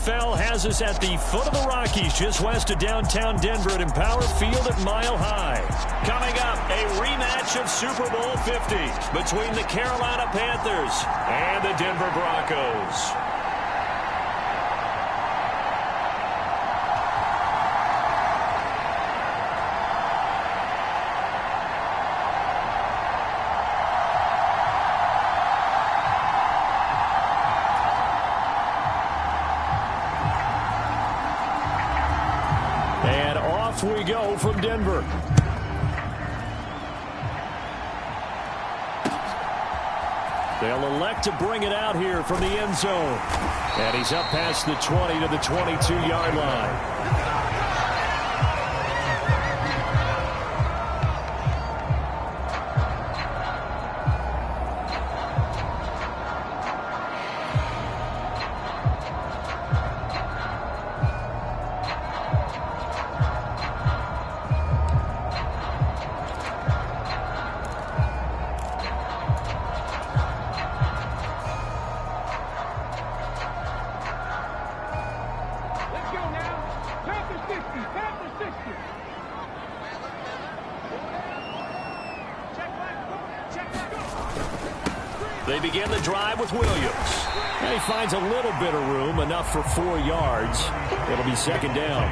NFL has us at the foot of the Rockies, just west of downtown Denver at Empower Field at Mile High. Coming up, a rematch of Super Bowl 50 between the Carolina Panthers and the Denver Broncos. And off we go from Denver. They'll elect to bring it out here from the end zone. And he's up past the 20 to the 22-yard line. They begin the drive with Williams. And he finds a little bit of room, enough for 4 yards. It'll be second down.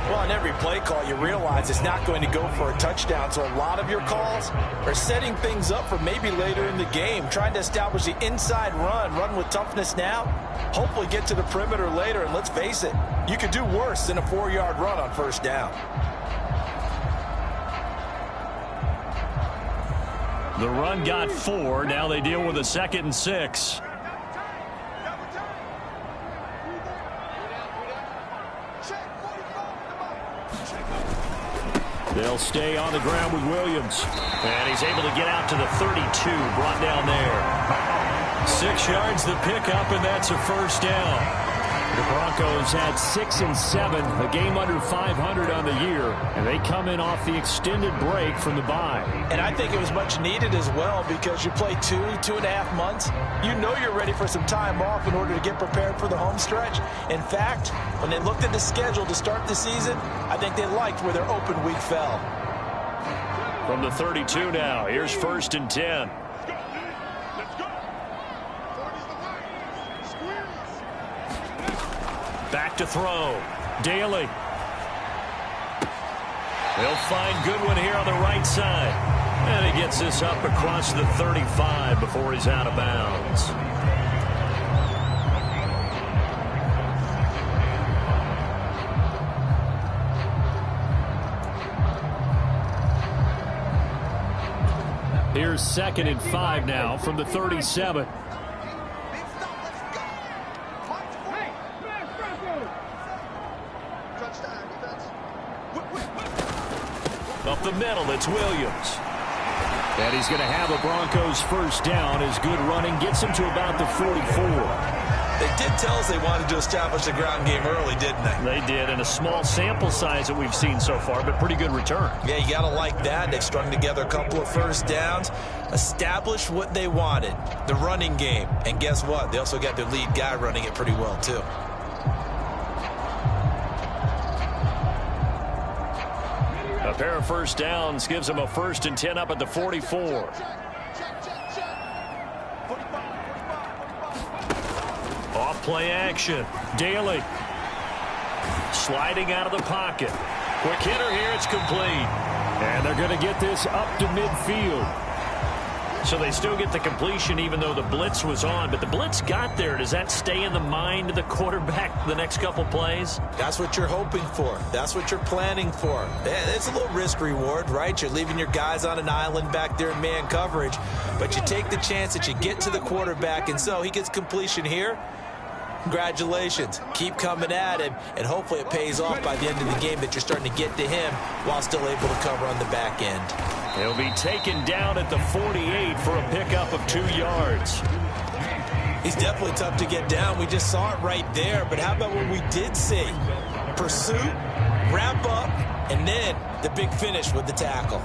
Well, on every play call, you realize it's not going to go for a touchdown. So a lot of your calls are setting things up for maybe later in the game, trying to establish the inside run with toughness now, hopefully get to the perimeter later. And let's face it, you could do worse than a 4-yard run on first down. The run got 4. Now they deal with a 2nd and 6. They'll stay on the ground with Williams. And he's able to get out to the 32, brought down there. 6 yards the pickup, and that's a first down. The Broncos had 6 and 7, a game under 500 on the year, and they come in off the extended break from the bye. And I think it was much needed as well, because you play 2.5 months. You know you're ready for some time off in order to get prepared for the home stretch. In fact, when they looked at the schedule to start the season, I think they liked where their open week fell. From the 32 now, here's 1st and 10. Back to throw. Daly. They'll find Goodwin here on the right side. And he gets this up across the 35 before he's out of bounds. Here's 2nd and 5 now from the 37. Up the middle, it's Williams. And he's going to have a Broncos first down as good running gets him to about the 44. They did tell us they wanted to establish the ground game early, didn't they? They did, and a small sample size that we've seen so far, but pretty good return. Yeah, you got to like that. They've strung together a couple of first downs, established what they wanted, the running game. And guess what? They also got their lead guy running it pretty well, too. A pair of first downs gives them a 1st and 10 up at the 44. Off play action. Daly. Sliding out of the pocket. Quick hitter here. It's complete. And they're going to get this up to midfield. So they still get the completion even though the blitz was on. But the blitz got there. Does that stay in the mind of the quarterback the next couple plays? That's what you're hoping for. That's what you're planning for. It's a little risk reward, right? You're leaving your guys on an island back there in man coverage. But you take the chance that you get to the quarterback. And so he gets completion here. Congratulations. Keep coming at him. And hopefully it pays off by the end of the game that you're starting to get to him while still able to cover on the back end. He'll be taken down at the 48 for a pickup of 2 yards. He's definitely tough to get down. We just saw it right there. But how about what we did see? Pursuit, wrap up, and then the big finish with the tackle.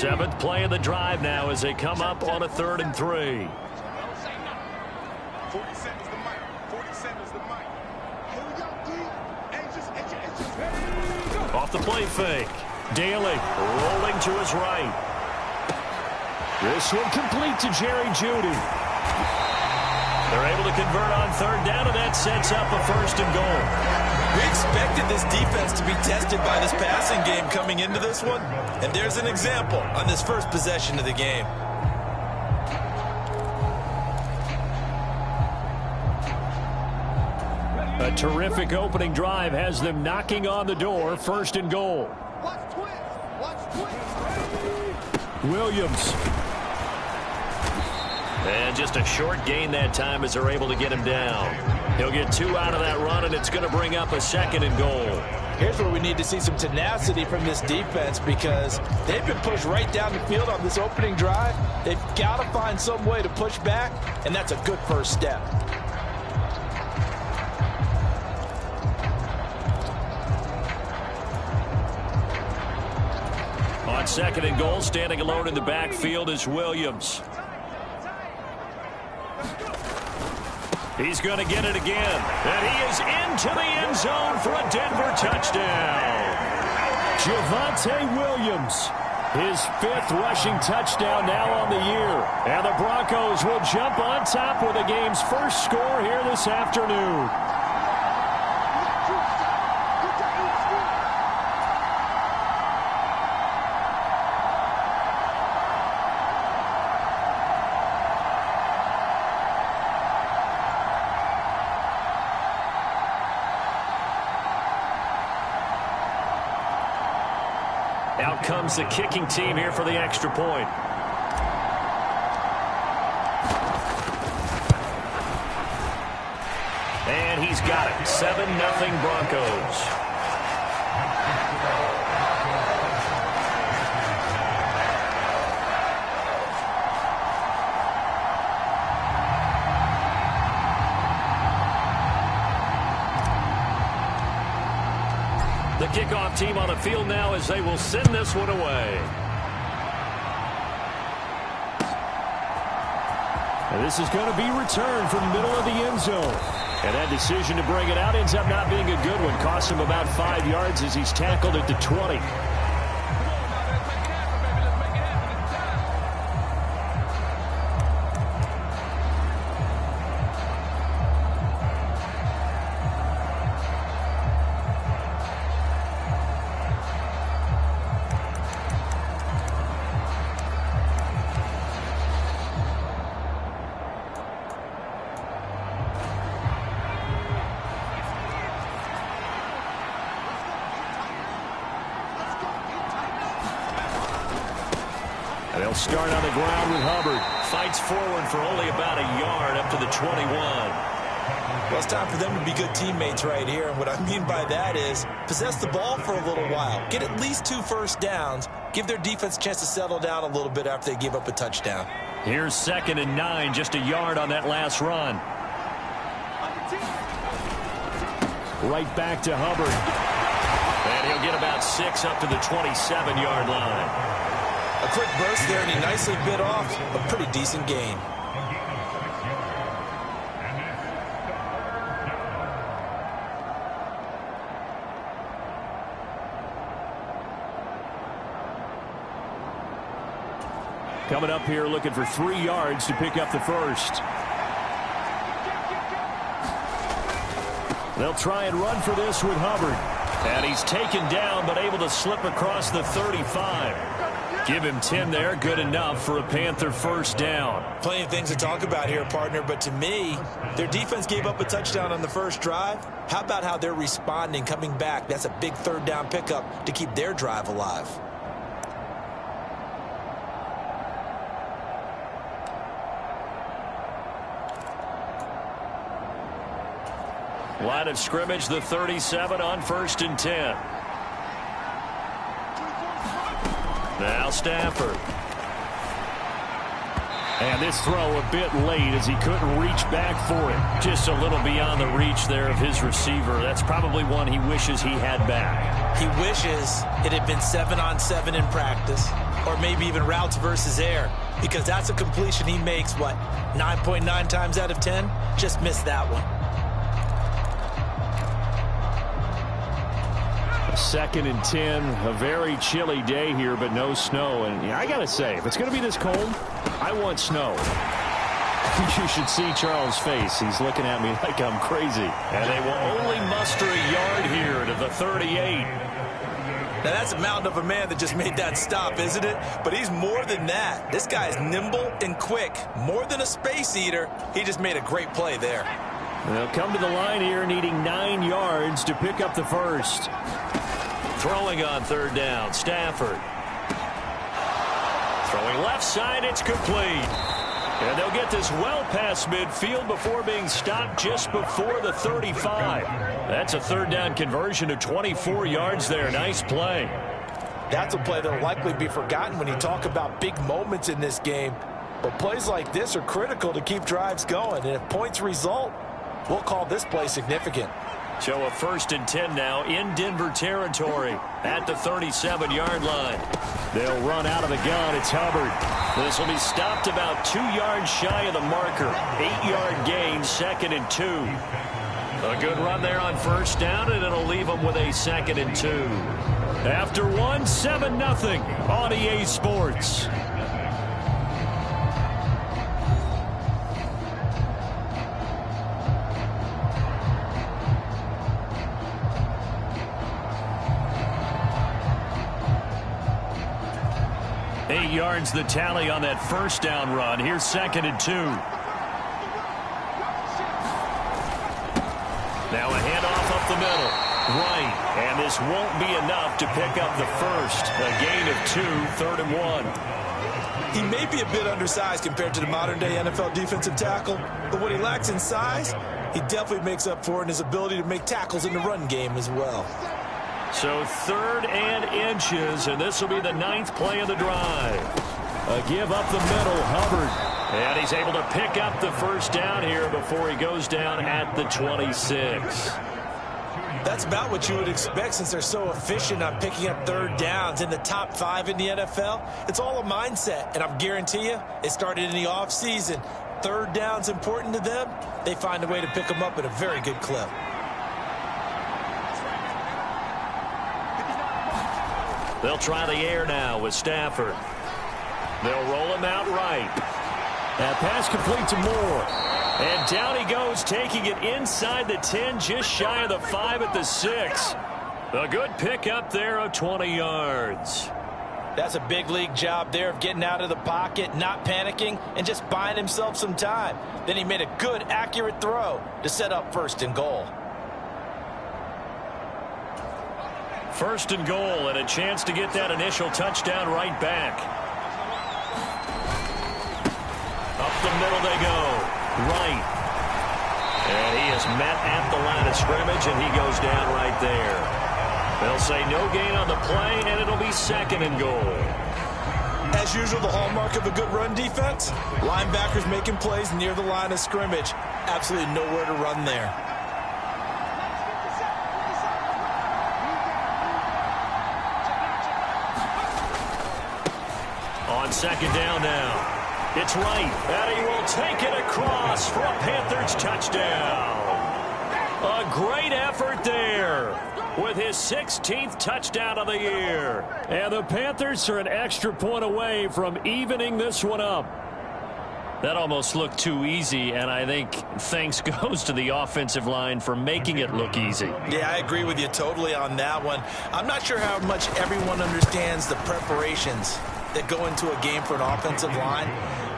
Seventh play of the drive now as they come up on a 3rd and 3. 40 seconds the mic. 40 seconds the mic. Here we go, D. Off the play fake. Daly rolling to his right. This one complete to Jerry Jeudy. They're able to convert on 3rd down, and that sets up a 1st and goal. We expected this defense to be tested by this passing game coming into this one. And there's an example on this first possession of the game. A terrific opening drive has them knocking on the door. 1st and goal. Watch twist. Watch twist. Williams. And just a short gain that time as they're able to get him down. He'll get 2 out of that run, and it's going to bring up a 2nd and goal. Here's where we need to see some tenacity from this defense because they've been pushed right down the field on this opening drive. They've got to find some way to push back, and that's a good first step. On 2nd and goal, standing alone in the backfield is Williams. He's going to get it again. And he is into the end zone for a Denver touchdown. Javonte Williams, his 5th rushing touchdown now on the year. And the Broncos will jump on top with the game's first score here this afternoon. Out comes the kicking team here for the extra point. And he's got it. 7-0 Broncos. The kickoff team on the field now as they will send this one away. And this is going to be returned from the middle of the end zone. And that decision to bring it out ends up not being a good one. Costs him about 5 yards as he's tackled at the 20. They'll start on the ground with Hubbard. Fights forward for only about a yard up to the 21. Well, it's time for them to be good teammates right here. And what I mean by that is possess the ball for a little while. Get at least 2 first downs. Give their defense a chance to settle down a little bit after they give up a touchdown. Here's 2nd and 9, just a yard on that last run. Right back to Hubbard. And he'll get about 6 up to the 27-yard line. A quick burst there, and he nicely bit off a pretty decent gain. Coming up here looking for 3 yards to pick up the first. They'll try and run for this with Hubbard. And he's taken down but able to slip across the 35. Give him 10 there, good enough for a Panther first down. Plenty of things to talk about here, partner, but to me, their defense gave up a touchdown on the first drive. How about how they're responding, coming back? That's a big 3rd down pickup to keep their drive alive. Line of scrimmage, the 37 on 1st and 10. Now Stafford. And this throw a bit late as he couldn't reach back for it. Just a little beyond the reach there of his receiver. That's probably one he wishes he had back. He wishes it had been 7-on-7 in practice, or maybe even routes versus air, because that's a completion he makes, 9.9 times out of 10? Just missed that one. 2nd and 10, a very chilly day here, but no snow. And I got to say, if it's going to be this cold, I want snow. You should see Charles' face. He's looking at me like I'm crazy. And they will only muster a yard here to the 38. Now, that's a mountain of a man that just made that stop, isn't it? But he's more than that. This guy's nimble and quick. More than a space eater. He just made a great play there. They'll come to the line here needing 9 yards to pick up the first. Throwing on 3rd down, Stafford. Throwing left side, it's complete. And they'll get this well past midfield before being stopped just before the 35. That's a 3rd down conversion of 24 yards there. Nice play. That's a play that will likely be forgotten when you talk about big moments in this game. But plays like this are critical to keep drives going. And if points result, we'll call this play significant. So a 1st and 10 now in Denver territory at the 37-yard line. They'll run out of the gun. It's Hubbard. This will be stopped about 2 yards shy of the marker. 8-yard gain, 2nd and 2. A good run there on 1st down, and it'll leave them with a 2nd and 2. After one, 7-0 on EA Sports. Yards the tally on that 1st down run. Here's 2nd and 2. Now a handoff up the middle. Right. And this won't be enough to pick up the first. A gain of 2, 3rd and 1. He may be a bit undersized compared to the modern-day NFL defensive tackle, but what he lacks in size, he definitely makes up for in his ability to make tackles in the run game as well. So 3rd and inches, and this will be the 9th play of the drive. A give up the middle, Hubbard. And he's able to pick up the 1st down here before he goes down at the 26. That's about what you would expect since they're so efficient on picking up 3rd downs in the top 5 in the NFL. It's all a mindset, and I guarantee you it started in the offseason. 3rd down's important to them. They find a way to pick them up at a very good clip. They'll try the air now with Stafford. They'll roll him out right. That pass complete to Moore. And down he goes, taking it inside the 10, just shy of the 5 at the 6. A good pickup there of 20 yards. That's a big league job there of getting out of the pocket, not panicking, and just buying himself some time. Then he made a good, accurate throw to set up 1st and goal. 1st and goal, and a chance to get that initial touchdown right back. Up the middle they go. Right. And he is met at the line of scrimmage, and he goes down right there. They'll say no gain on the play, and it'll be 2nd and goal. As usual, the hallmark of a good run defense, linebackers making plays near the line of scrimmage. Absolutely nowhere to run there. On 2nd down now. It's right, and he will take it across for a Panthers touchdown. A great effort there with his 16th touchdown of the year. And the Panthers are an extra point away from evening this one up. That almost looked too easy, and I think thanks goes to the offensive line for making it look easy. Yeah, I agree with you totally on that one. I'm not sure how much everyone understands the preparations that go into a game for an offensive line,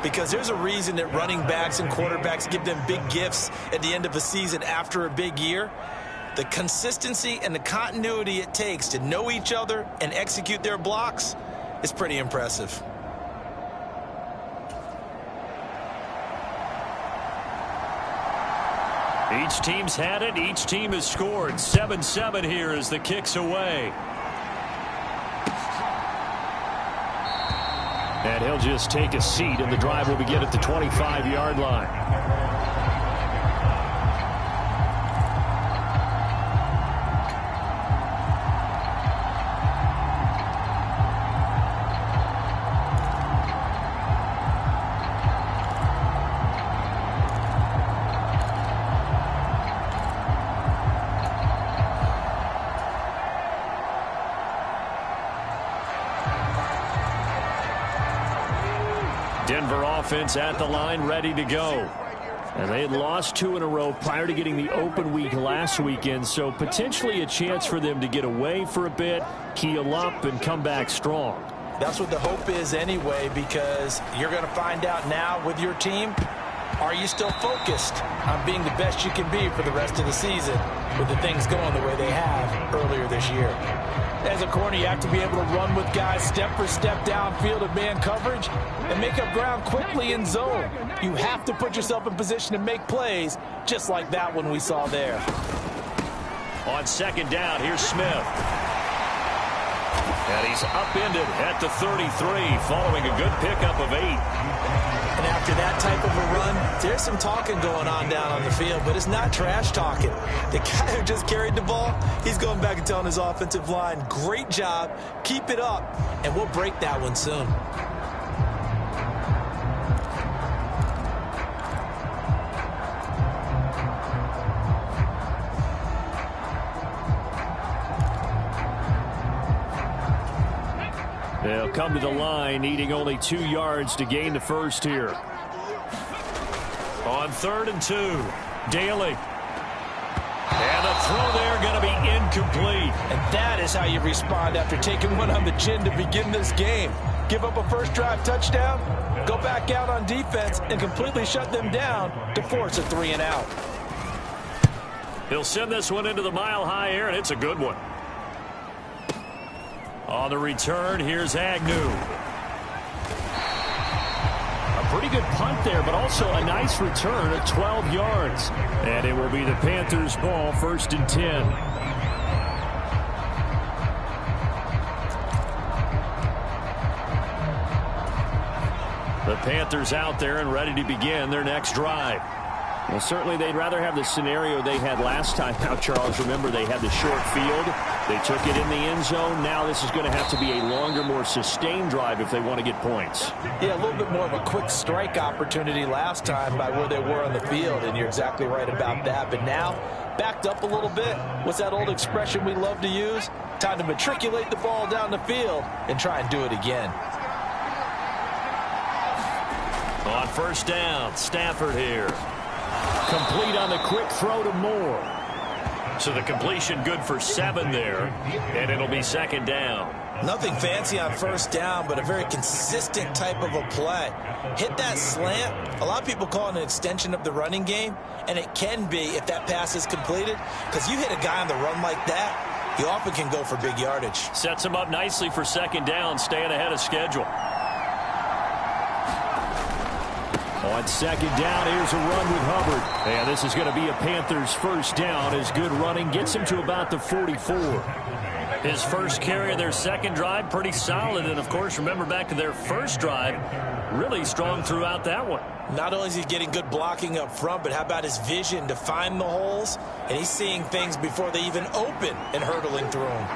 because there's a reason that running backs and quarterbacks give them big gifts at the end of a season after a big year. The consistency and the continuity it takes to know each other and execute their blocks is pretty impressive. Each team's had it. Each team has scored. 7-7 here as the kick's away. And he'll just take a seat, and the drive will begin at the 25-yard line. Denver offense at the line, ready to go. And they had lost 2 in a row prior to getting the open week last weekend, so potentially a chance for them to get away for a bit, keel up, and come back strong. That's what the hope is anyway, because you're going to find out now with your team, are you still focused on being the best you can be for the rest of the season with the things going the way they have earlier this year? As a corner, you have to be able to run with guys step for step downfield in man coverage and make up ground quickly in zone. You have to put yourself in position to make plays just like that one we saw there. On second down, here's Smith. And he's upended at the 33 following a good pickup of 8. And after that type of a run, there's some talking going on down on the field, but it's not trash talking. The guy who just carried the ball, he's going back and telling his offensive line, great job, keep it up, and we'll break that one soon. They'll come to the line, needing only 2 yards to gain the first here. On 3rd and 2, Daly. And the throw there going to be incomplete. And that is how you respond after taking one on the chin to begin this game. Give up a first drive touchdown, go back out on defense, and completely shut them down to force a 3 and out. He'll send this one into the mile-high air, and it's a good one. On the return, here's Agnew. A pretty good punt there, but also a nice return at 12 yards. And it will be the Panthers' ball, 1st and 10. The Panthers out there and ready to begin their next drive. Well, certainly they'd rather have the scenario they had last time out, Charles. Remember, they had the short field. They took it in the end zone. Now this is going to have to be a longer, more sustained drive if they want to get points. Yeah, a little bit more of a quick strike opportunity last time by where they were on the field, and you're exactly right about that. But now, backed up a little bit. What's that old expression we love to use? Time to matriculate the ball down the field and try and do it again. On 1st down, Stafford here. Complete on the quick throw to Moore. So the completion good for 7 there, and it'll be 2nd down. Nothing fancy on 1st down, but a very consistent type of a play. Hit that slant. A lot of people call it an extension of the running game, and it can be if that pass is completed, because you hit a guy on the run like that, you often can go for big yardage. Sets him up nicely for 2nd down, staying ahead of schedule. On 2nd down, here's a run with Hubbard. And this is going to be a Panthers 1st down as good running gets him to about the 44. His first carry of their 2nd drive, pretty solid. And, of course, remember back to their 1st drive, really strong throughout that one. Not only is he getting good blocking up front, but how about his vision to find the holes? And he's seeing things before they even open and hurtling through them.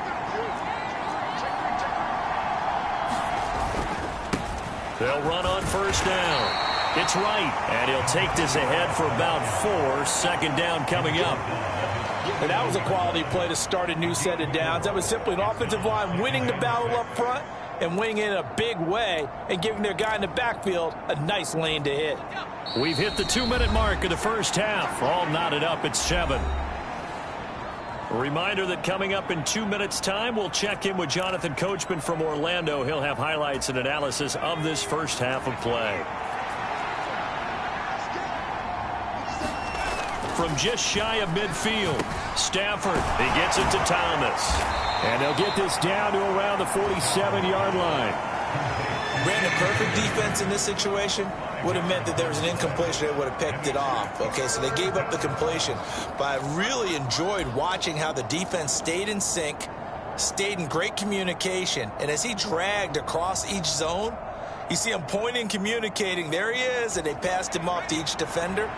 They'll run on 1st down. It's right, and he'll take this ahead for about 4. 2nd down coming up. And that was a quality play to start a new set of downs. That was simply an offensive line winning the battle up front and winning it in a big way and giving their guy in the backfield a nice lane to hit. We've hit the 2-minute mark of the 1st half. All knotted up at 7. A reminder that coming up in 2 minutes' time, we'll check in with Jonathan Coachman from Orlando. He'll have highlights and analysis of this 1st half of play. From just shy of midfield, Stafford, he gets it to Thomas. And they'll get this down to around the 47-yard line. Brandon, perfect defense in this situation would have meant that there was an incompletion. They would have picked it off. Okay, so they gave up the completion. But I really enjoyed watching how the defense stayed in sync, stayed in great communication. And as he dragged across each zone, You see him pointing, communicating. There he is, and they passed him off to each defender.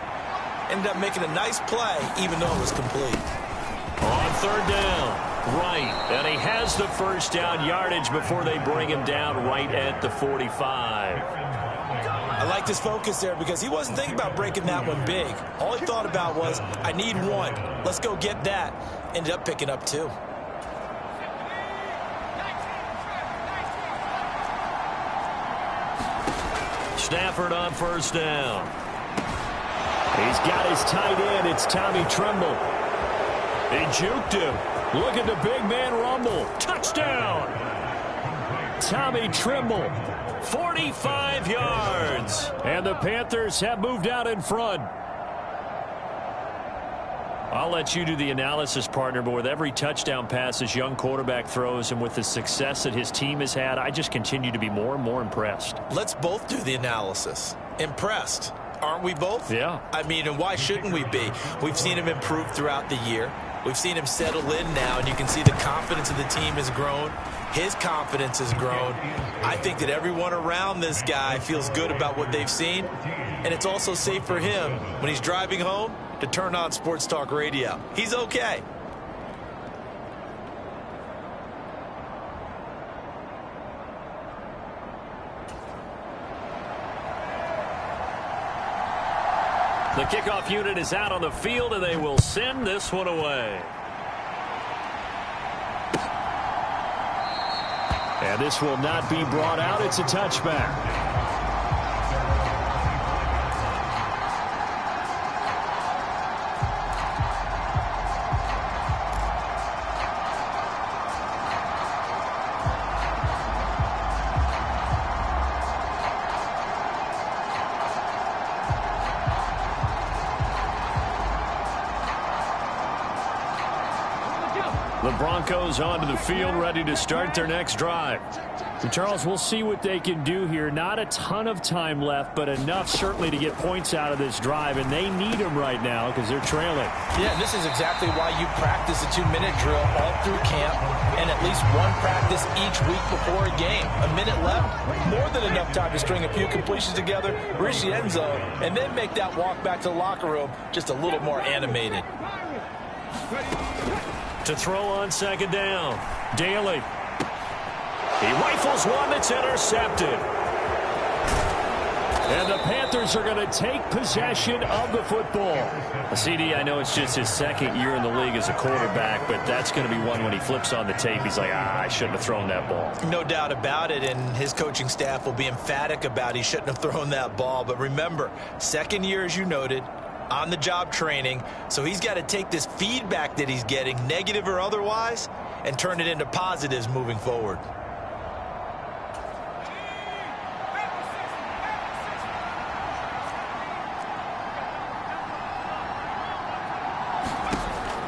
Ended up making a nice play, even though it was complete. On third down, right. And he has the first down yardage before they bring him down right at the 45. I liked his focus there because he wasn't thinking about breaking that one big. All he thought about was, I need one. Let's go get that. Ended up picking up 2. Stafford on first down. He's got his tight end. It's Tommy Tremble. He juked him. Look at the big man rumble. Touchdown. Tommy Tremble. 45 yards. And the Panthers have moved out in front. I'll let you do the analysis, partner, but with every touchdown pass this young quarterback throws and with the success that his team has had, I just continue to be more and more impressed. Let's both do the analysis. Impressed. Aren't we both? Yeah. I mean, and why shouldn't we be? We've seen him improve throughout the year. We've seen him settle in now, and you can see the confidence of the team has grown. His confidence has grown. I think that everyone around this guy feels good about what they've seen, and it's also safe for him when he's driving home to turn on Sports Talk Radio. He's okay. The kickoff unit is out on the field, and they will send this one away. And this will not be brought out. It's a touchback. The Broncos onto the field, ready to start their next drive. And Charles, we'll see what they can do here. Not a ton of time left, but enough certainly to get points out of this drive, and they need them right now because they're trailing. Yeah, and this is exactly why you practice a 2-minute drill all through camp and at least one practice each week before a game. A minute left, more than enough time to string a few completions together, reach the end zone, and then make that walk back to the locker room just a little more animated. To throw on second down, Daly. He rifles one that's intercepted. And the Panthers are going to take possession of the football. CD, I know it's just his second year in the league as a quarterback, but that's going to be one when he flips on the tape. He's like, I shouldn't have thrown that ball. No doubt about it, and his coaching staff will be emphatic about he shouldn't have thrown that ball. But remember, second year, as you noted, on-the-job training, so he's got to take this feedback that he's getting, negative or otherwise, and turn it into positives moving forward.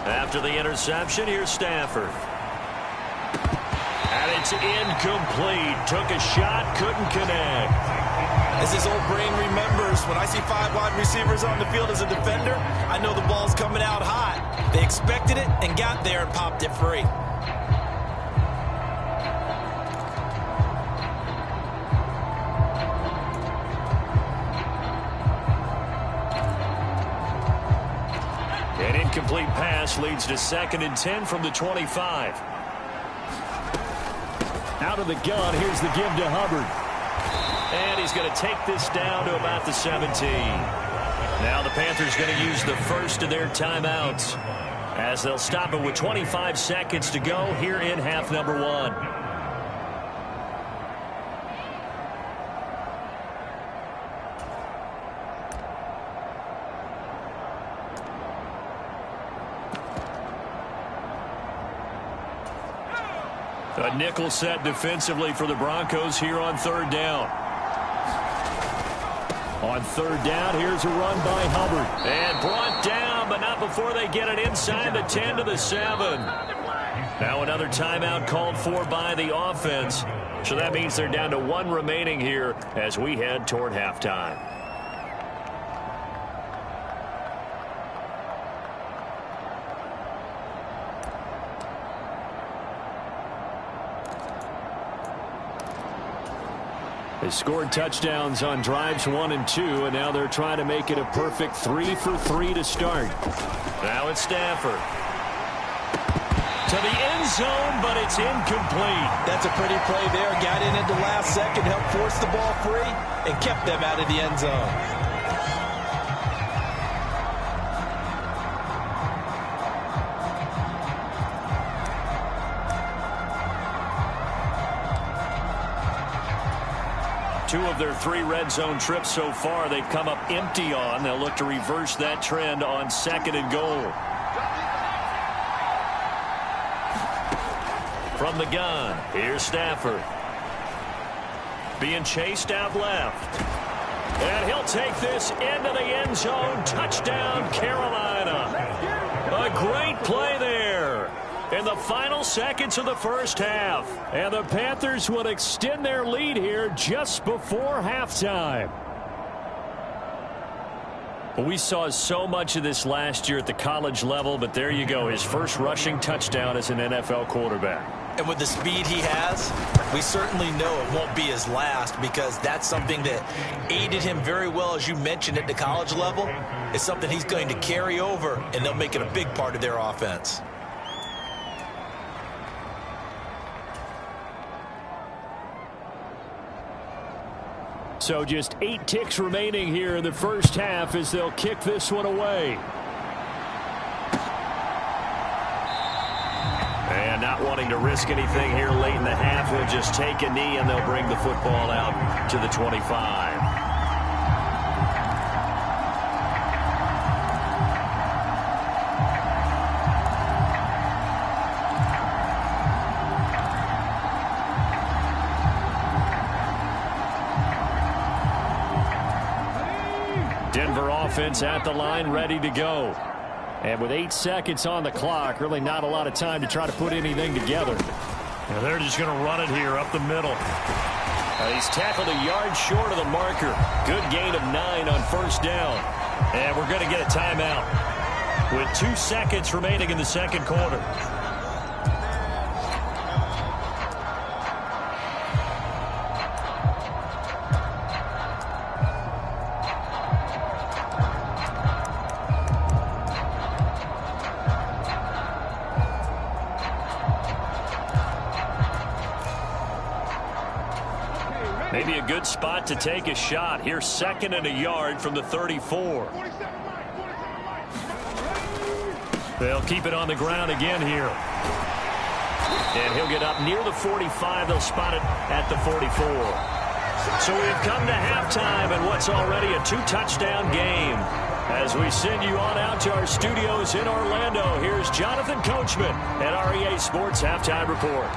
After the interception, here's Stafford. And it's incomplete. Took a shot, couldn't connect. As his old brain remembers, when I see 5 wide receivers on the field as a defender, I know the ball's coming out hot. They expected it and got there and popped it free. An incomplete pass leads to 2nd and 10 from the 25. Out of the gun, here's the give to Hubbard. And he's going to take this down to about the 17. Now the Panthers going to use the first of their timeouts as they'll stop it with 25 seconds to go here in half number 1. A nickel set defensively for the Broncos here on 3rd down. On 3rd down, here's a run by Hubbard. And brought down, but not before they get it inside the 10 to the 7. Now another timeout called for by the offense. So that means they're down to 1 remaining here as we head toward halftime. They scored touchdowns on drives 1 and 2, and now they're trying to make it a perfect 3 for 3 to start. Now it's Stafford. To the end zone, but it's incomplete. That's a pretty play there. Got in at the last second, helped force the ball free, and kept them out of the end zone. Two of their 3 red zone trips so far they've come up empty on. They'll look to reverse that trend on 2nd and goal. From the gun, here's Stafford. Being chased out left. And he'll take this into the end zone. Touchdown, Carolina. A great play there in the final seconds of the first half. And the Panthers will extend their lead here just before halftime. We saw so much of this last year at the college level, but there you go. His first rushing touchdown as an NFL quarterback. And with the speed he has, we certainly know it won't be his last, because that's something that aided him very well, as you mentioned, at the college level. It's something he's going to carry over, and they'll make it a big part of their offense. So just 8 ticks remaining here in the first half as they'll kick this one away. And not wanting to risk anything here late in the half, he'll just take a knee and they'll bring the football out to the 25. Denver offense at the line, ready to go. And with 8 seconds on the clock, really not a lot of time to try to put anything together. And they're just going to run it here up the middle. He's tackled a yard short of the marker. Good gain of 9 on first down. And we're going to get a timeout with 2 seconds remaining in the second quarter. Maybe a good spot to take a shot. Here's 2nd and a yard from the 34. They'll keep it on the ground again here. And he'll get up near the 45. They'll spot it at the 44. So we've come to halftime and what's already a 2-touchdown game. As we send you on out to our studios in Orlando, here's Jonathan Coachman at REA Sports Halftime Report.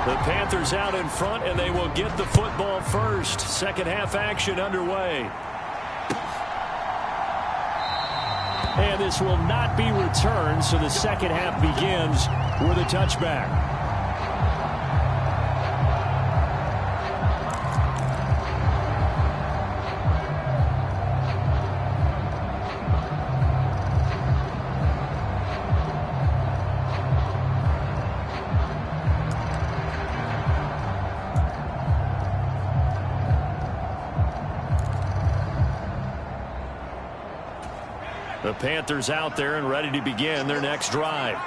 The Panthers out in front, and they will get the football first. Second half action underway. And this will not be returned, so the second half begins with a touchback. The Panthers out there and ready to begin their next drive.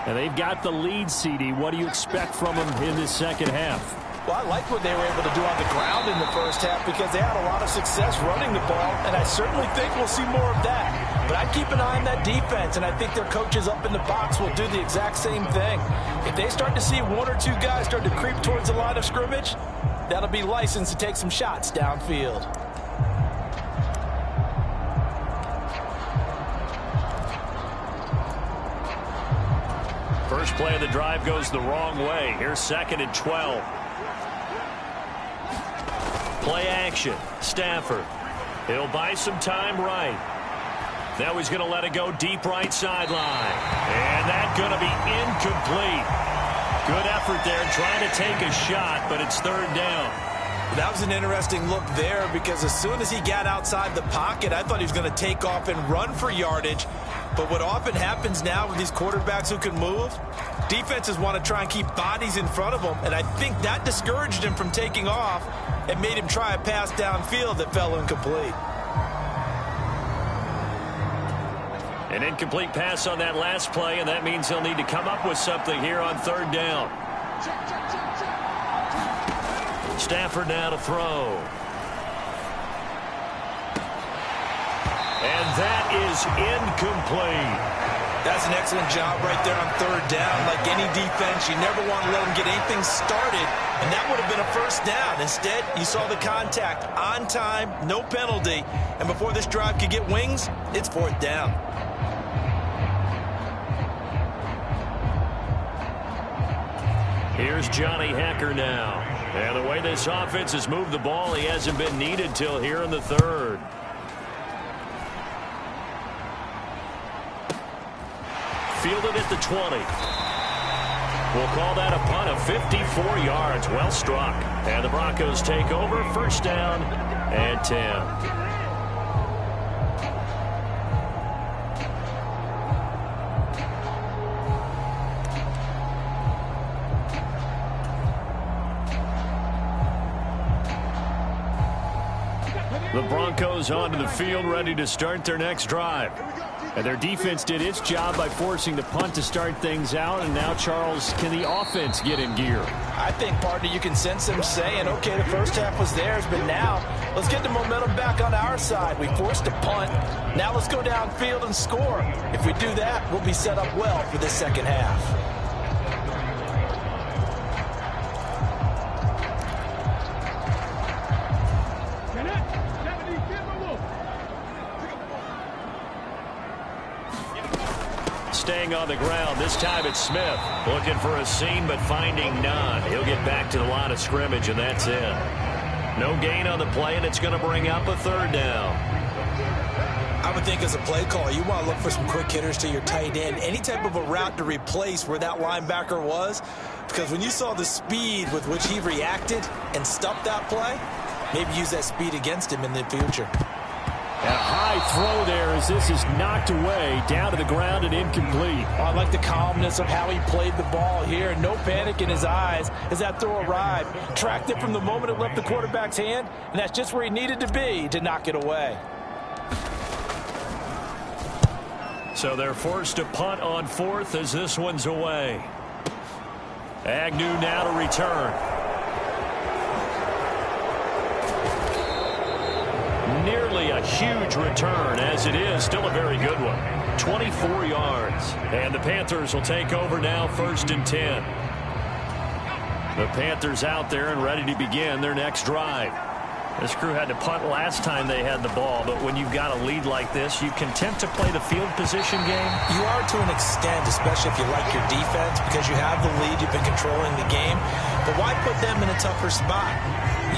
And they've got the lead, CD. What do you expect from them in this second half? Well, I like what they were able to do on the ground in the first half, because they had a lot of success running the ball, and I certainly think we'll see more of that. But I'd keep an eye on that defense, and I think their coaches up in the box will do the exact same thing. If they start to see 1 or 2 guys start to creep towards the line of scrimmage, that'll be licensed to take some shots downfield. First play of the drive goes the wrong way. Here's 2nd and 12. Play action. Stafford. He'll buy some time right. Now he's going to let it go deep right sideline. And that's going to be incomplete. Good effort there trying to take a shot, but it's 3rd down. That was an interesting look there, because as soon as he got outside the pocket, I thought he was going to take off and run for yardage. But what often happens now with these quarterbacks who can move, defenses want to try and keep bodies in front of them, and I think that discouraged him from taking off and made him try a pass downfield that fell incomplete. An incomplete pass on that last play, and that means he'll need to come up with something here on third down. Stafford now to throw. And that is incomplete. That's an excellent job right there on third down. Like any defense, you never want to let them get anything started, and that would have been a first down. Instead, you saw the contact on time, no penalty, and before this drive could get wings, it's fourth down. Here's Johnny Hekker now. And the way this offense has moved the ball, he hasn't been needed till here in the third. Fielded at the 20. We'll call that a punt of 54 yards. Well struck. And the Broncos take over. First down and 10. The Broncos onto the field, ready to start their next drive. And their defense did its job by forcing the punt to start things out. And now, Charles, can the offense get in gear? I think, partner, you can sense them saying, okay, the first half was theirs, but now let's get the momentum back on our side. We forced a punt. Now let's go downfield and score. If we do that, we'll be set up well for this second half. Staying on the ground. This time it's Smith. Looking for a seam, but finding none. He'll get back to the line of scrimmage, and that's it. No gain on the play, and it's going to bring up a third down. I would think as a play caller, you want to look for some quick hitters to your tight end. Any type of a route to replace where that linebacker was. Because when you saw the speed with which he reacted and stopped that play, maybe use that speed against him in the future. And a high throw there as this is knocked away, down to the ground and incomplete. I like the calmness of how he played the ball here. No panic in his eyes as that throw arrived. Tracked it from the moment it left the quarterback's hand, and that's just where he needed to be to knock it away. So they're forced to punt on fourth as this one's away. Agnew now to return. Nearly a huge return, as it is still a very good one. 24 yards. And the Panthers will take over now, first and 10. The Panthers out there and ready to begin their next drive. This crew had to punt last time they had the ball, but when you've got a lead like this, you content to play the field position game? You are to an extent, especially if you like your defense, because you have the lead, you've been controlling the game. But why put them in a tougher spot?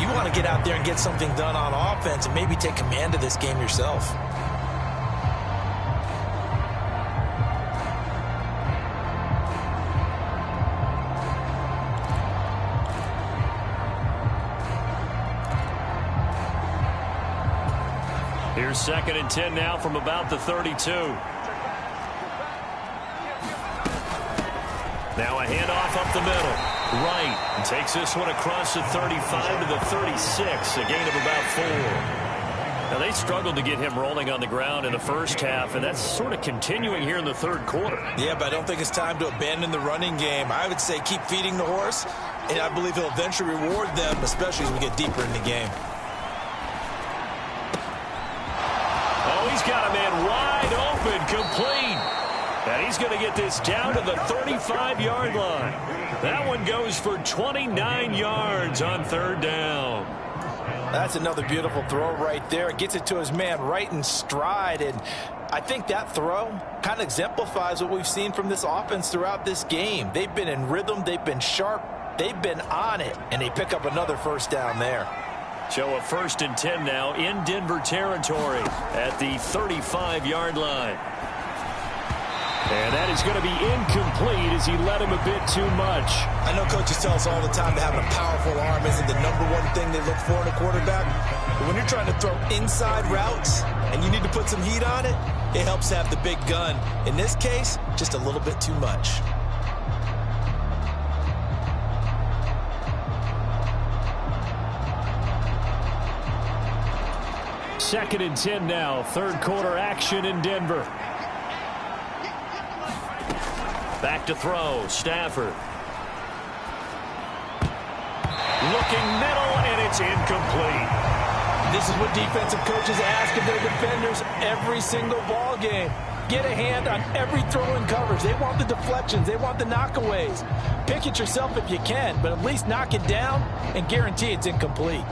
You want to get out there and get something done on offense and maybe take command of this game yourself. Here's second and 10 now from about the 32. Now a handoff up the middle. Right. And takes this one across the 35 to the 36. A gain of about 4. Now they struggled to get him rolling on the ground in the first half, and that's sort of continuing here in the third quarter. Yeah, but I don't think it's time to abandon the running game. I would say keep feeding the horse, and I believe he'll eventually reward them, especially as we get deeper in the game. Oh, he's got a man wide open, complete. And he's going to get this down to the 35-yard line. That one goes for 29 yards on third down. That's another beautiful throw right there. Gets it to his man right in stride. And I think that throw kind of exemplifies what we've seen from this offense throughout this game. They've been in rhythm. They've been sharp. They've been on it. And they pick up another first down there. So a first and 10 now in Denver territory at the 35-yard line. And that is going to be incomplete as he led him a bit too much. I know coaches tell us all the time that having a powerful arm isn't the #1 thing they look for in a quarterback. But when you're trying to throw inside routes and you need to put some heat on it, it helps have the big gun. In this case, just a little bit too much. Second and 10 now. Third quarter action in Denver. Back to throw. Stafford. Looking middle, and it's incomplete. This is what defensive coaches ask of their defenders every single ball game. Get a hand on every throw in coverage. They want the deflections. They want the knockaways. Pick it yourself if you can, but at least knock it down and guarantee it's incomplete.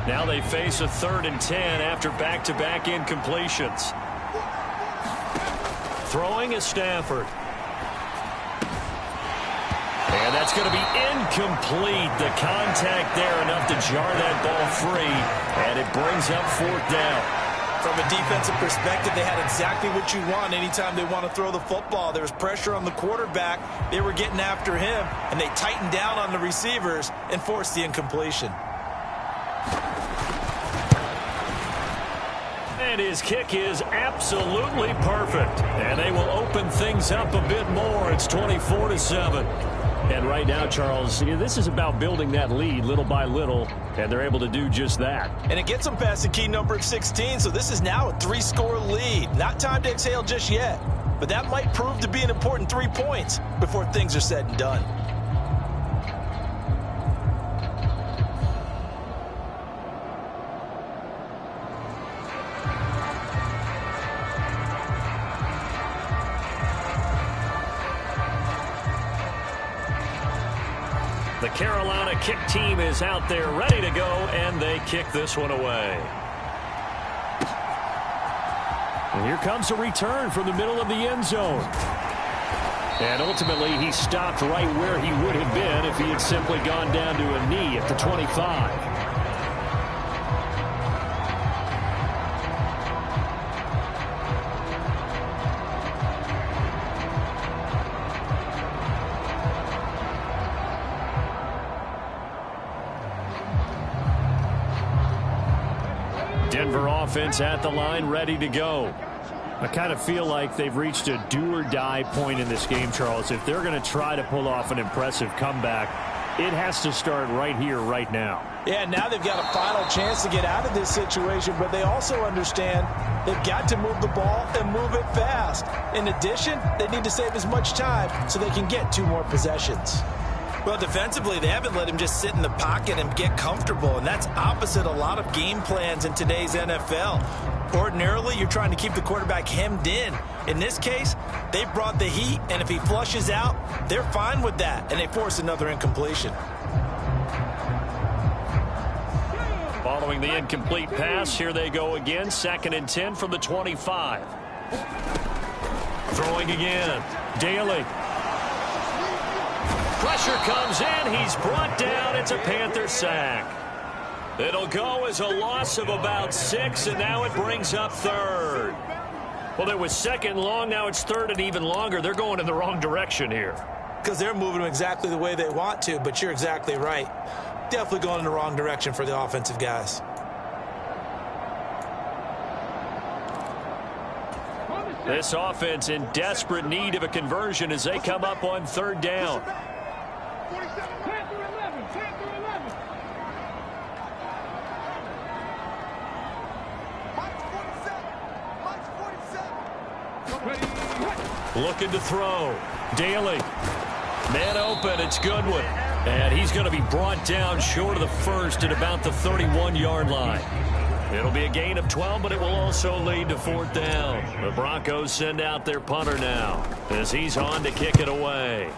Now they face a 3rd and 10 after back-to-back incompletions. Throwing is Stafford. And that's going to be incomplete. The contact there enough to jar that ball free, and it brings up 4th down. From a defensive perspective, they had exactly what you want anytime they want to throw the football. There was pressure on the quarterback. They were getting after him, and they tightened down on the receivers and forced the incompletion. And his kick is absolutely perfect. And they will open things up a bit more. It's 24-7. And right now, Charles, this is about building that lead little by little, and they're able to do just that. And it gets them past the key number of 16, so this is now a 3-score lead. Not time to exhale just yet, but that might prove to be an important 3 points before things are said and done. The Carolina kick team is out there ready to go, and they kick this one away. And here comes a return from the middle of the end zone. And ultimately, he stopped right where he would have been if he had simply gone down to a knee at the 25. Denver offense at the line, ready to go. I kind of feel like they've reached a do-or-die point in this game, Charles. If they're going to try to pull off an impressive comeback, it has to start right here, right now. Yeah, now they've got a final chance to get out of this situation, but they also understand they've got to move the ball and move it fast. In addition, they need to save as much time so they can get 2 more possessions. Well, defensively, they haven't let him just sit in the pocket and get comfortable, and that's opposite a lot of game plans in today's NFL. Ordinarily, you're trying to keep the quarterback hemmed in. In this case, they brought the heat, and if he flushes out, they're fine with that, and they force another incompletion. Following the incomplete pass, here they go again. 2nd and 10 from the 25. Throwing again. Daly. Pressure comes in. He's brought down. It's a Panther sack. It'll go as a loss of about 6, and now it brings up 3rd. Well, it was 2nd long. Now it's 3rd and even longer. They're going in the wrong direction here. Because they're moving them exactly the way they want to, but you're exactly right. Definitely going in the wrong direction for the offensive guys. This offense in desperate need of a conversion as they come up on 3rd down. Looking to throw. Daly. Man open. It's Goodwin. And he's going to be brought down short of the 1st at about the 31-yard line. It'll be a gain of 12, but it will also lead to 4th down. The Broncos send out their punter now as he's on to kick it away.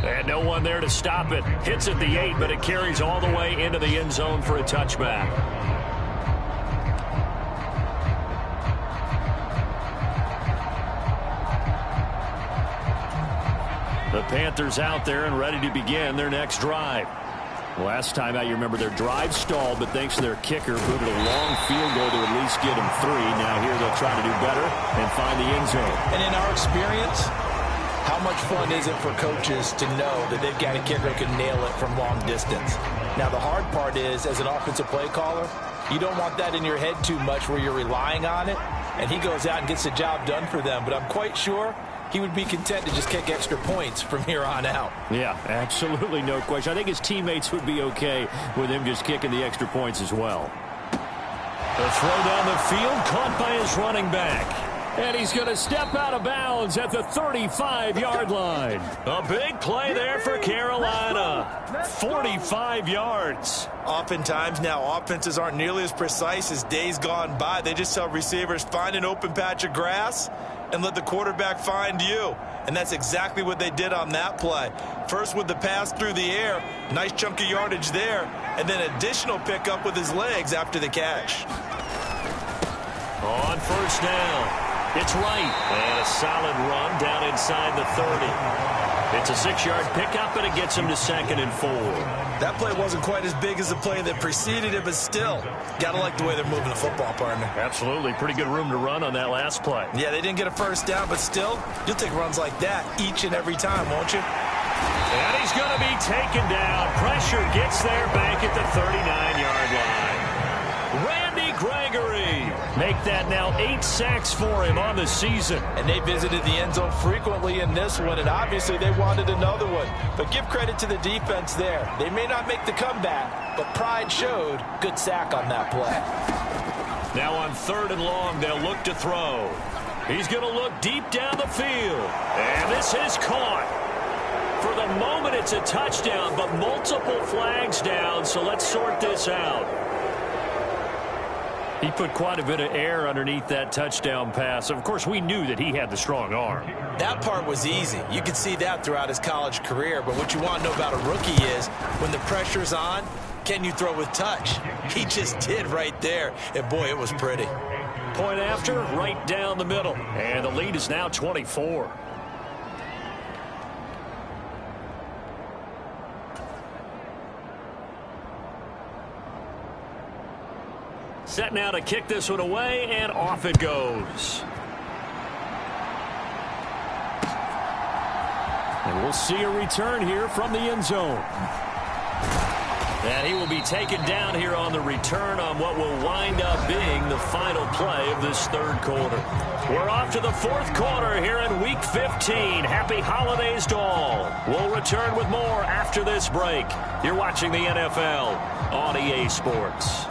And no one there to stop it. Hits at the 8, but it carries all the way into the end zone for a touchback. The Panthers out there and ready to begin their next drive. Last time out, you remember their drive stalled, but thanks to their kicker, booted a long field goal to at least get them 3. Now here they'll try to do better and find the end zone. And in our experience, How much fun is it for coaches to know that they've got a kicker who can nail it from long distance? Now, the hard part is, as an offensive play caller, you don't want that in your head too much where you're relying on it, and he goes out and gets the job done for them. But I'm quite sure he would be content to just kick extra points from here on out. Yeah, absolutely no question. I think his teammates would be okay with him just kicking the extra points as well. The throw down the field, caught by his running back. And he's going to step out of bounds at the 35-yard line. A big play there for Carolina. 45 yards. Oftentimes now, offenses aren't nearly as precise as days gone by. They just tell receivers, find an open patch of grass and let the quarterback find you. And that's exactly what they did on that play. First with the pass through the air, nice chunk of yardage there, and then additional pickup with his legs after the catch. On first down. It's right, and a solid run down inside the 30. It's a 6-yard pickup, and it gets him to 2nd and 4. That play wasn't quite as big as the play that preceded it, but still, got to like the way they're moving the football, partner. Absolutely. Pretty good room to run on that last play. Yeah, they didn't get a first down, but still, you'll take runs like that each and every time, won't you? And he's going to be taken down. Pressure gets there back at the 39-yard line. Randy Gregory. Make that now 8 sacks for him on the season. And they visited the end zone frequently in this one, and obviously they wanted another one. But give credit to the defense there. They may not make the comeback, but pride showed. Good sack on that play. Now on 3rd and long, they'll look to throw. He's going to look deep down the field. And this is caught. For the moment, it's a touchdown, but multiple flags down, so let's sort this out. He put quite a bit of air underneath that touchdown pass. Of course, we knew that he had the strong arm. That part was easy. You could see that throughout his college career. But what you want to know about a rookie is when the pressure's on, can you throw with touch? He just did right there. And, boy, it was pretty. Point after, right down the middle. And the lead is now 24. Set now to kick this one away, and off it goes. And we'll see a return here from the end zone. And he will be taken down here on the return on what will wind up being the final play of this 3rd quarter. We're off to the 4th quarter here in Week 15. Happy holidays to all. We'll return with more after this break. You're watching the NFL on EA Sports.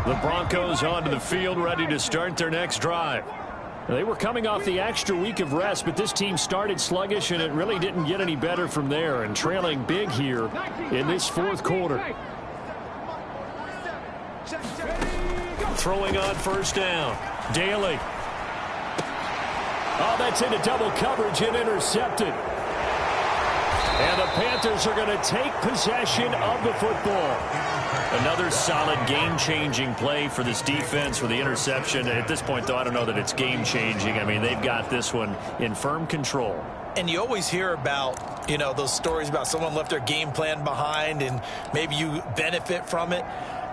The Broncos onto the field, ready to start their next drive. They were coming off the extra week of rest, but this team started sluggish, and it really didn't get any better from there, and trailing big here in this 4th quarter. Throwing on first down. Daly. Oh, that's into double coverage and intercepted. And the Panthers are going to take possession of the football. Another solid game-changing play for this defense with the interception. At this point, though, I don't know that it's game-changing. I mean, they've got this one in firm control. And you always hear about, you know, those stories about someone left their game plan behind and maybe you benefit from it.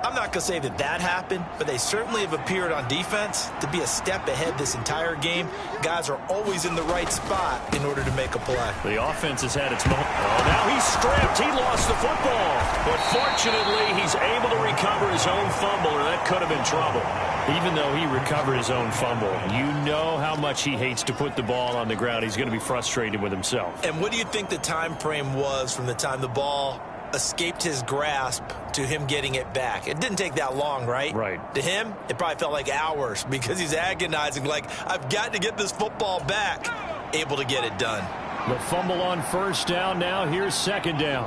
I'm not going to say that that happened, but they certainly have appeared on defense to be a step ahead this entire game. Guys are always in the right spot in order to make a play. The offense has had its moment. Oh, now he's stripped. He lost the football. But fortunately, he's able to recover his own fumble, or that could have been trouble. Even though he recovered his own fumble, you know how much he hates to put the ball on the ground. He's going to be frustrated with himself. And what do you think the time frame was from the time the ball escaped his grasp to him getting it back? It didn't take that long, right? Right. To him, it probably felt like hours because he's agonizing, like, I've got to get this football back. Able to get it done. The fumble on first down. Now here's 2nd down.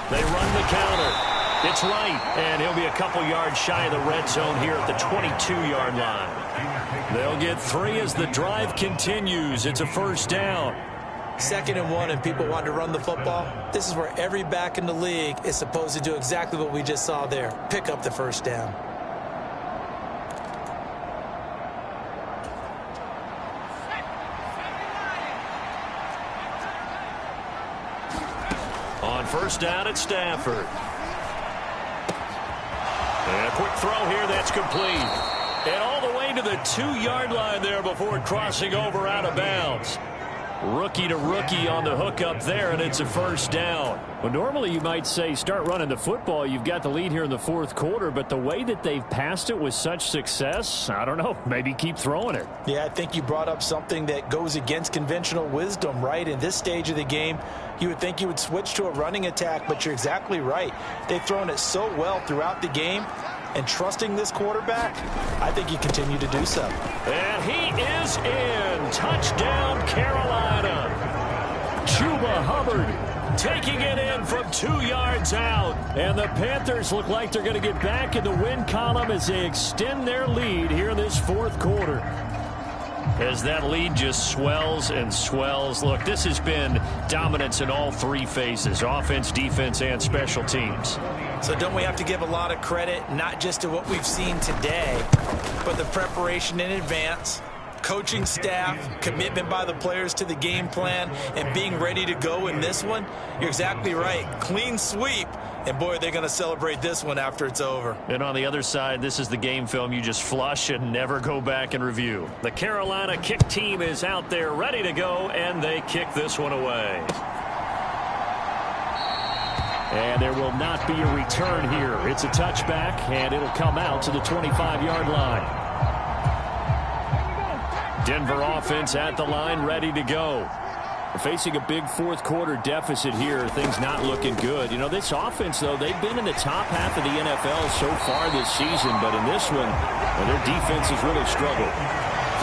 They run the counter. It's right, and he'll be a couple yards shy of the red zone here at the 22-yard line. They'll get 3 as the drive continues. It's a first down. 2nd and 1, and people want to run the football. This is where every back in the league is supposed to do exactly what we just saw there. Pick up the first down. on first down at Stafford. And a quick throw here that's complete. And all the way to the 2-yard line there before crossing over out of bounds. Rookie to rookie on the hook up there, and it's a first down. Well, normally you might say start running the football. You've got the lead here in the fourth quarter, but the way that they've passed it with such success, I don't know, maybe keep throwing it. Yeah, I think you brought up something that goes against conventional wisdom, right? In this stage of the game, you would think you would switch to a running attack, but you're exactly right. They've thrown it so well throughout the game, and trusting this quarterback, I think you continue to do so. And he is in. Touchdown, Carolina. Chuba Hubbard taking it in from 2 yards out. And the Panthers look like they're going to get back in the win column as they extend their lead here in this fourth quarter. As that lead just swells and swells. Look, this has been dominance in all three phases, offense, defense, and special teams. So don't we have to give a lot of credit, not just to what we've seen today, but the preparation in advance, coaching staff, commitment by the players to the game plan, and being ready to go in this one? You're exactly right. Clean sweep. And, boy, they're going to celebrate this one after it's over. And on the other side, this is the game film you just flush and never go back and review. The Carolina kick team is out there ready to go, and they kick this one away. And there will not be a return here. It's a touchback, and it'll come out to the 25-yard line. Denver offense at the line, ready to go. Facing a big fourth quarter deficit here, things not looking good. You know, this offense, though, they've been in the top half of the NFL so far this season, but in this one, well, their defense has really struggled.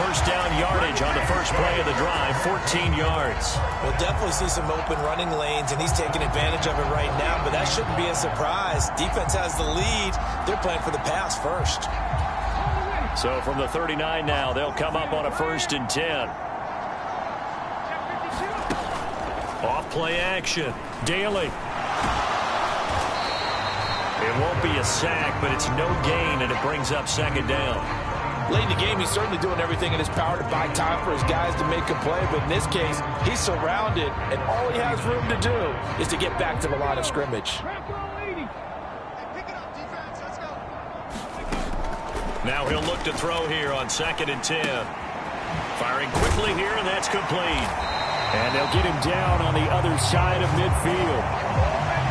First down yardage on the first play of the drive, 14 yards. We'll definitely see some open running lanes, and he's taking advantage of it right now, but that shouldn't be a surprise. Defense has the lead. They're playing for the pass first. So from the 39 now, they'll come up on a 1st and 10. Off play action. Daly. It won't be a sack, but it's no gain, and it brings up 2nd down. Late in the game, he's certainly doing everything in his power to buy time for his guys to make a play, but in this case, he's surrounded, and all he has room to do is to get back to the line of scrimmage. Now he'll look to throw here on 2nd and 10. Firing quickly here, and that's complete. And they'll get him down on the other side of midfield.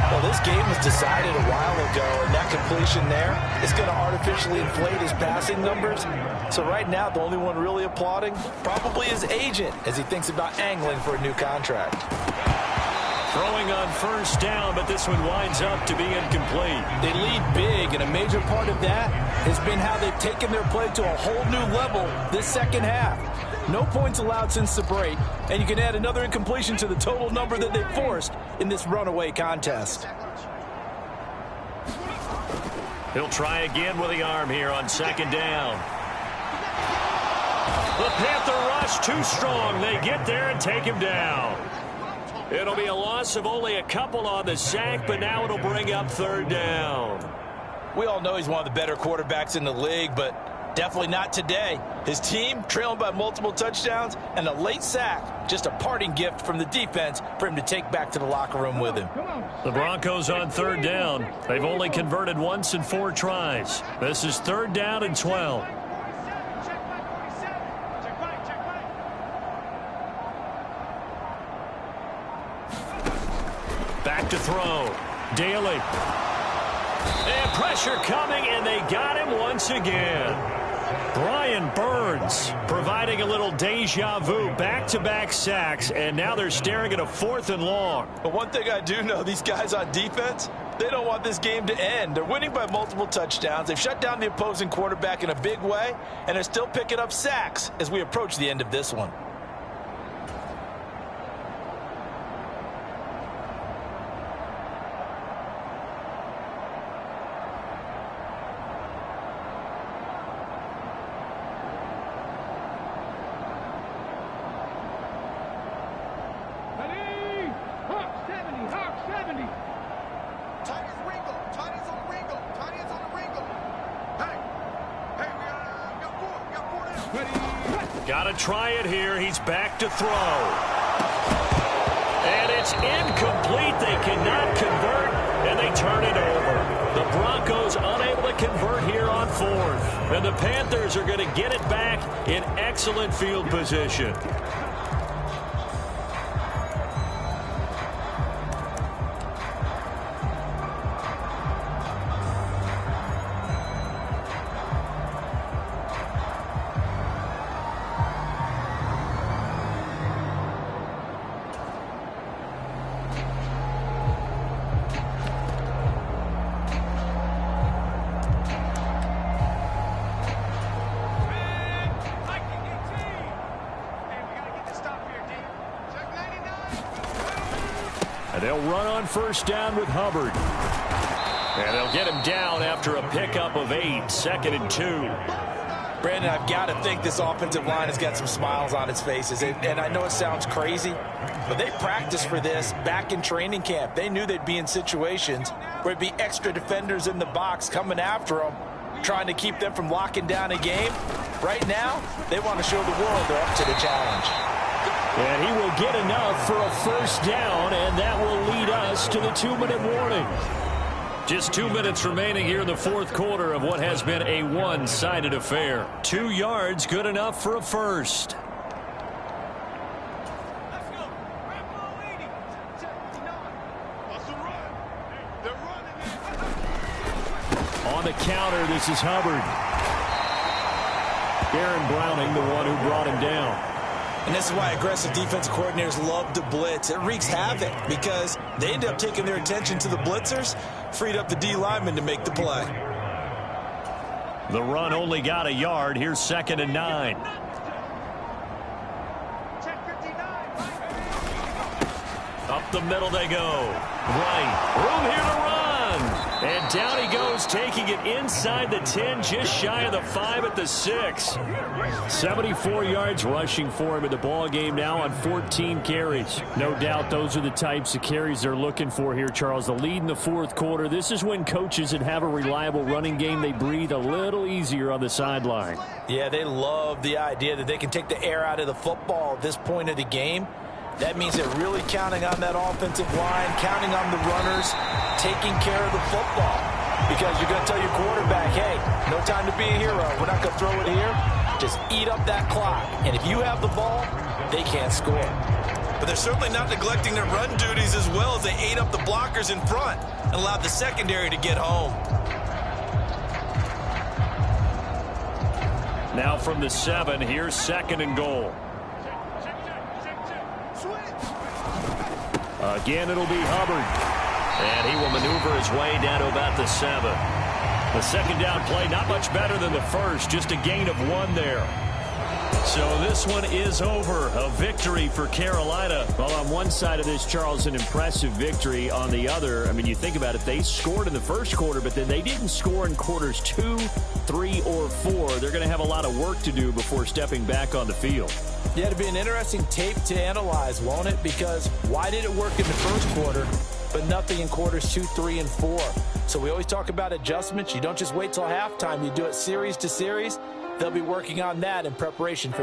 Well, this game was decided a while ago, and that completion there is going to artificially inflate his passing numbers. So right now, the only one really applauding probably his agent as he thinks about angling for a new contract. Throwing on 1st down, but this one winds up to be incomplete. They lead big, and a major part of that has been how they've taken their play to a whole new level this second half. No points allowed since the break, and you can add another incompletion to the total number that they forced in this runaway contest. He'll try again with the arm here on 2nd down. The Panther rush too strong. They get there and take him down. It'll be a loss of only a couple on the sack, but now it'll bring up 3rd down. We all know he's one of the better quarterbacks in the league, but definitely not today. His team trailing by multiple touchdowns, and a late sack, just a parting gift from the defense for him to take back to the locker room with him. The Broncos on 3rd down. They've only converted once in 4 tries. This is 3rd down and 12. Back to throw. Daly. And pressure coming, and they got him once again. Brian Burns providing a little deja vu, back-to-back sacks, and now they're staring at a 4th and long. But one thing I do know, these guys on defense, they don't want this game to end. They're winning by multiple touchdowns. They've shut down the opposing quarterback in a big way, and they're still picking up sacks as we approach the end of this one. Got to try it here. He's back to throw. And It's incomplete. They cannot convert, and they turn it over. The Broncos unable to convert here on fourth. And the Panthers are going to get it back in excellent field position. They'll run on first down with Hubbard. And they'll get him down after a pickup of 8, 2nd and 2. Brandon, I've got to think this offensive line has got some smiles on its faces. And I know it sounds crazy, but they practiced for this back in training camp. They knew they'd be in situations where it'd be extra defenders in the box coming after them, trying to keep them from locking down a game. Right now, they want to show the world they're up to the challenge. And he will get enough for a first down, and that will lead us to the 2-minute warning. Just 2 minutes remaining here in the fourth quarter of what has been a one-sided affair. 2 yards, good enough for a first. On the counter, this is Hubbard. Aaron Browning, the one who brought him down. And this is why aggressive defensive coordinators love to blitz. It wreaks havoc because they end up taking their attention to the blitzers, freed up the D lineman to make the play. The run only got a yard. Here's 2nd and 9. Up the middle they go. Right. Room here to run. And down he goes, taking it inside the 10, just shy of the 5 at the 6. 74 yards rushing for him in the ball game now on 14 carries. No doubt those are the types of carries they're looking for here, Charles. The lead in the fourth quarter. This is when coaches that have a reliable running game, they breathe a little easier on the sideline. Yeah, they love the idea that they can take the air out of the football at this point of the game. That means they're really counting on that offensive line, counting on the runners, taking care of the football. Because you're going to tell your quarterback, hey, no time to be a hero. We're not going to throw it here. Just eat up that clock. And if you have the ball, they can't score. But they're certainly not neglecting their run duties as well as they ate up the blockers in front and allowed the secondary to get home. Now from the 7, here's 2nd and goal. Again, it'll be Hubbard. And he will maneuver his way down to about the 7. The second down play, not much better than the first, just a gain of 1 there. So this one is over. A victory for Carolina. Well, on one side of this, Charles, an impressive victory. On the other, I mean, you think about it, they scored in the first quarter, but then they didn't score in quarters 2, 3, or 4. They're going to have a lot of work to do before stepping back on the field. Yeah, it'll be an interesting tape to analyze, won't it? Because why did it work in the first quarter, but nothing in quarters 2, 3, and 4? So we always talk about adjustments. You don't just wait till halftime. You do it series to series. They'll be working on that in preparation for